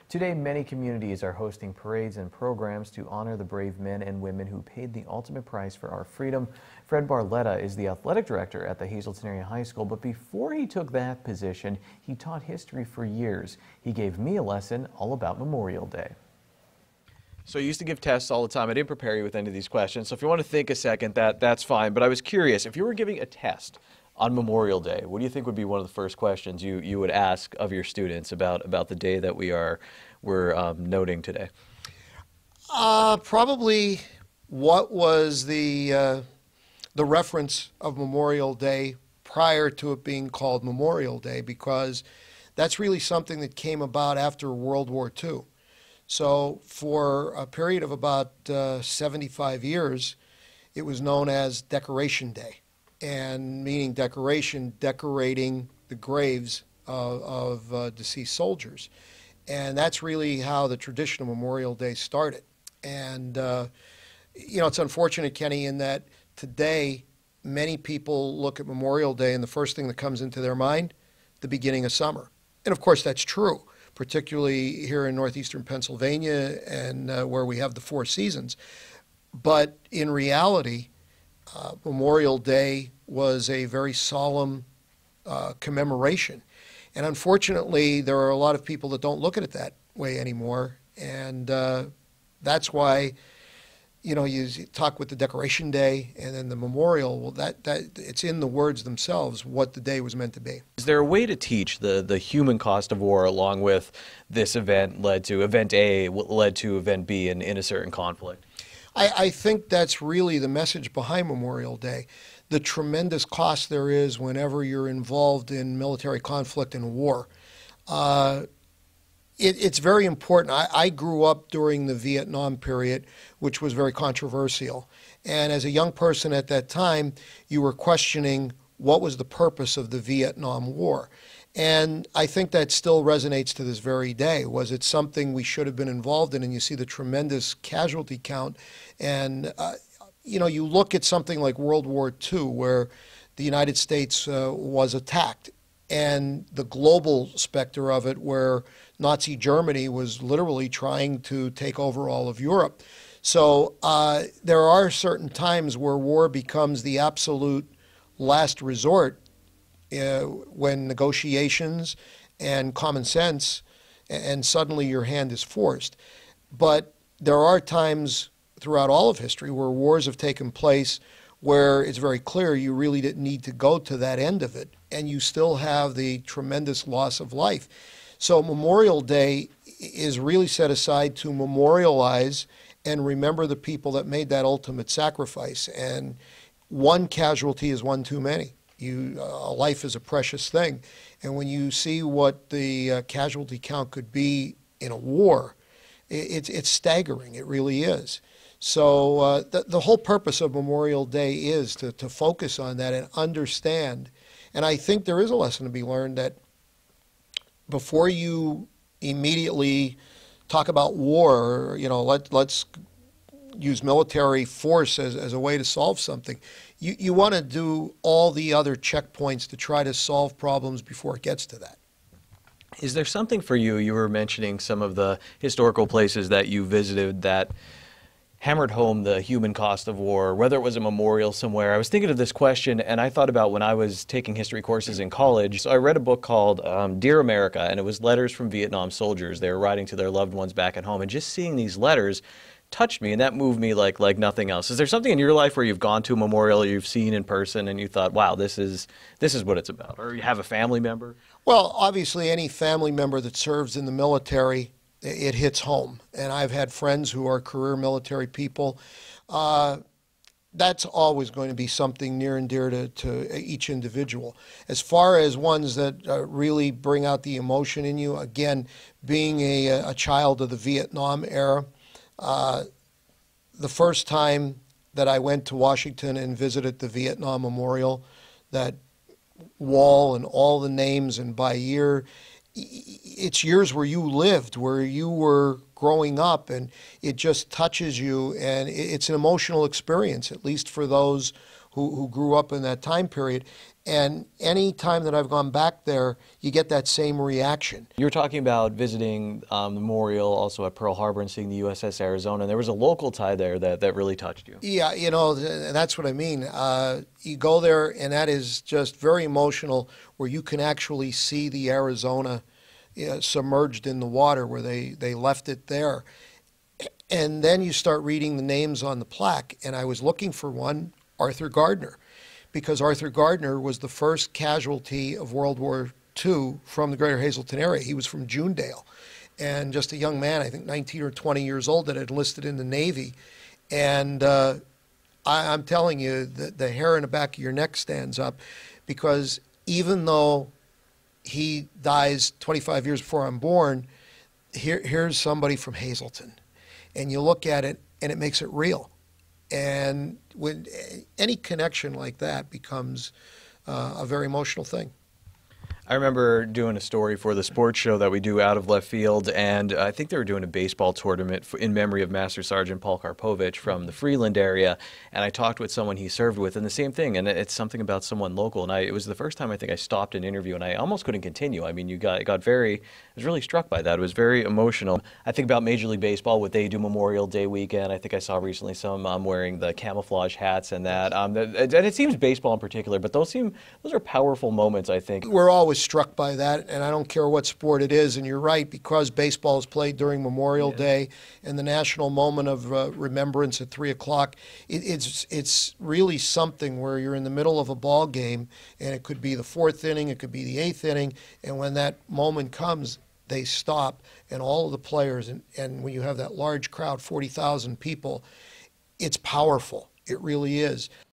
Today, many communities are hosting parades and programs to honor the brave men and women who paid the ultimate price for our freedom. Fred Barletta is the athletic director at the Hazleton Area High School, but before he took that position, he taught history for years. He gave me a lesson all about Memorial Day. So I used to give tests all the time. I didn't prepare you with any of these questions, so if you want to think a second, that's fine. But I was curious, if you were giving a test on Memorial Day, what do you think would be one of the first questions you would ask of your students about the day that we're noting today? Probably what was the reference of Memorial Day prior to it being called Memorial Day, because that's really something that came about after World War II. So for a period of about 75 years, it was known as Decoration Day, and meaning decorating the graves of deceased soldiers. And that's really how the tradition of Memorial Day started. And, you know, it's unfortunate, Kenny, in that today many people look at Memorial Day and the first thing that comes into their mind, the beginning of summer. And of course that's true, particularly here in northeastern Pennsylvania and where we have the four seasons. But in reality, Memorial Day was a very solemn commemoration. And unfortunately, there are a lot of people that don't look at it that way anymore. And that's why, you know, you talk with the Decoration Day and then the memorial, well, that it's in the words themselves what the day was meant to be. Is there a way to teach the human cost of war along with this event led to event A, led to event B in a certain conflict? I think that's really the message behind Memorial Day. The tremendous cost there is whenever you're involved in military conflict and war. It's very important. I grew up during the Vietnam period, which was very controversial. And as a young person at that time, you were questioning what was the purpose of the Vietnam War. And I think that still resonates to this very day. Was it something we should have been involved in? And you see the tremendous casualty count. And, you know, you look at something like World War II, where the United States was attacked, and the global specter of it, where Nazi Germany was literally trying to take over all of Europe. So there are certain times where war becomes the absolute last resort, when negotiations and common sense, and suddenly your hand is forced. But there are times throughout all of history where wars have taken place where it's very clear you really didn't need to go to that end of it, and you still have the tremendous loss of life. So Memorial Day is really set aside to memorialize and remember the people that made that ultimate sacrifice. And one casualty is one too many. Life is a precious thing. And when you see what the casualty count could be in a war, it's staggering. It really is. So the whole purpose of Memorial Day is to focus on that and understand. And I think there is a lesson to be learned that before you immediately talk about war, you know, let's use military force as a way to solve something. You want to do all the other checkpoints to try to solve problems before it gets to that. Is there something for you? You were mentioning some of the historical places that you visited that hammered home the human cost of war, whether it was a memorial somewhere. I was thinking of this question, and I thought about when I was taking history courses in college. So I read a book called Dear America, and it was letters from Vietnam soldiers. They were writing to their loved ones back at home, and just seeing these letters touched me, and that moved me like nothing else. Is there something in your life where you've gone to a memorial you've seen in person and you thought, wow, this is what it's about? Or you have a family member? Well, obviously any family member that serves in the military, it hits home. And I've had friends who are career military people. That's always going to be something near and dear to each individual. As far as ones that really bring out the emotion in you, again, being a child of the Vietnam era, the first time that I went to Washington and visited the Vietnam Memorial, that wall and all the names and by year, it's years where you lived, where you were growing up, and it just touches you, and it's an emotional experience, at least for those who grew up in that time period. And any time that I've gone back there, you get that same reaction. You were talking about visiting the memorial, also at Pearl Harbor, and seeing the USS Arizona. And there was a local tie there that really touched you. Yeah, that's what I mean. You go there, and that is just very emotional, where you can actually see the Arizona submerged in the water, where they left it there. And then you start reading the names on the plaque, and I was looking for one, Arthur Gardner, because Arthur Gardner was the first casualty of World War II from the greater Hazleton area. He was from Junedale, and just a young man, I think 19 or 20 years old, that had enlisted in the Navy. And I'm telling you, the hair in the back of your neck stands up, because even though he dies 25 years before I'm born, here's somebody from Hazleton. And you look at it, and it makes it real. And when any connection like that becomes a very emotional thing. I remember doing a story for the sports show that we do out of left field, and I think they were doing a baseball tournament in memory of Master Sergeant Paul Karpovich from the Freeland area, and I talked with someone he served with, and the same thing, and it's something about someone local, and it was the first time I think I stopped an interview, and I almost couldn't continue. I mean, I was really struck by that. It was very emotional. I think about Major League Baseball, what they do Memorial Day weekend. I think I saw recently some wearing the camouflage hats and that, and it seems baseball in particular, but those are powerful moments, I think. We're always struck by that, and I don't care what sport it is. And you're right, because baseball is played during Memorial Day and the national moment of remembrance at 3 o'clock, it's really something where you're in the middle of a ball game, and it could be the 4th inning, it could be the 8th inning, and when that moment comes, they stop, and all of the players, and when you have that large crowd, 40,000 people, it's powerful. It really is.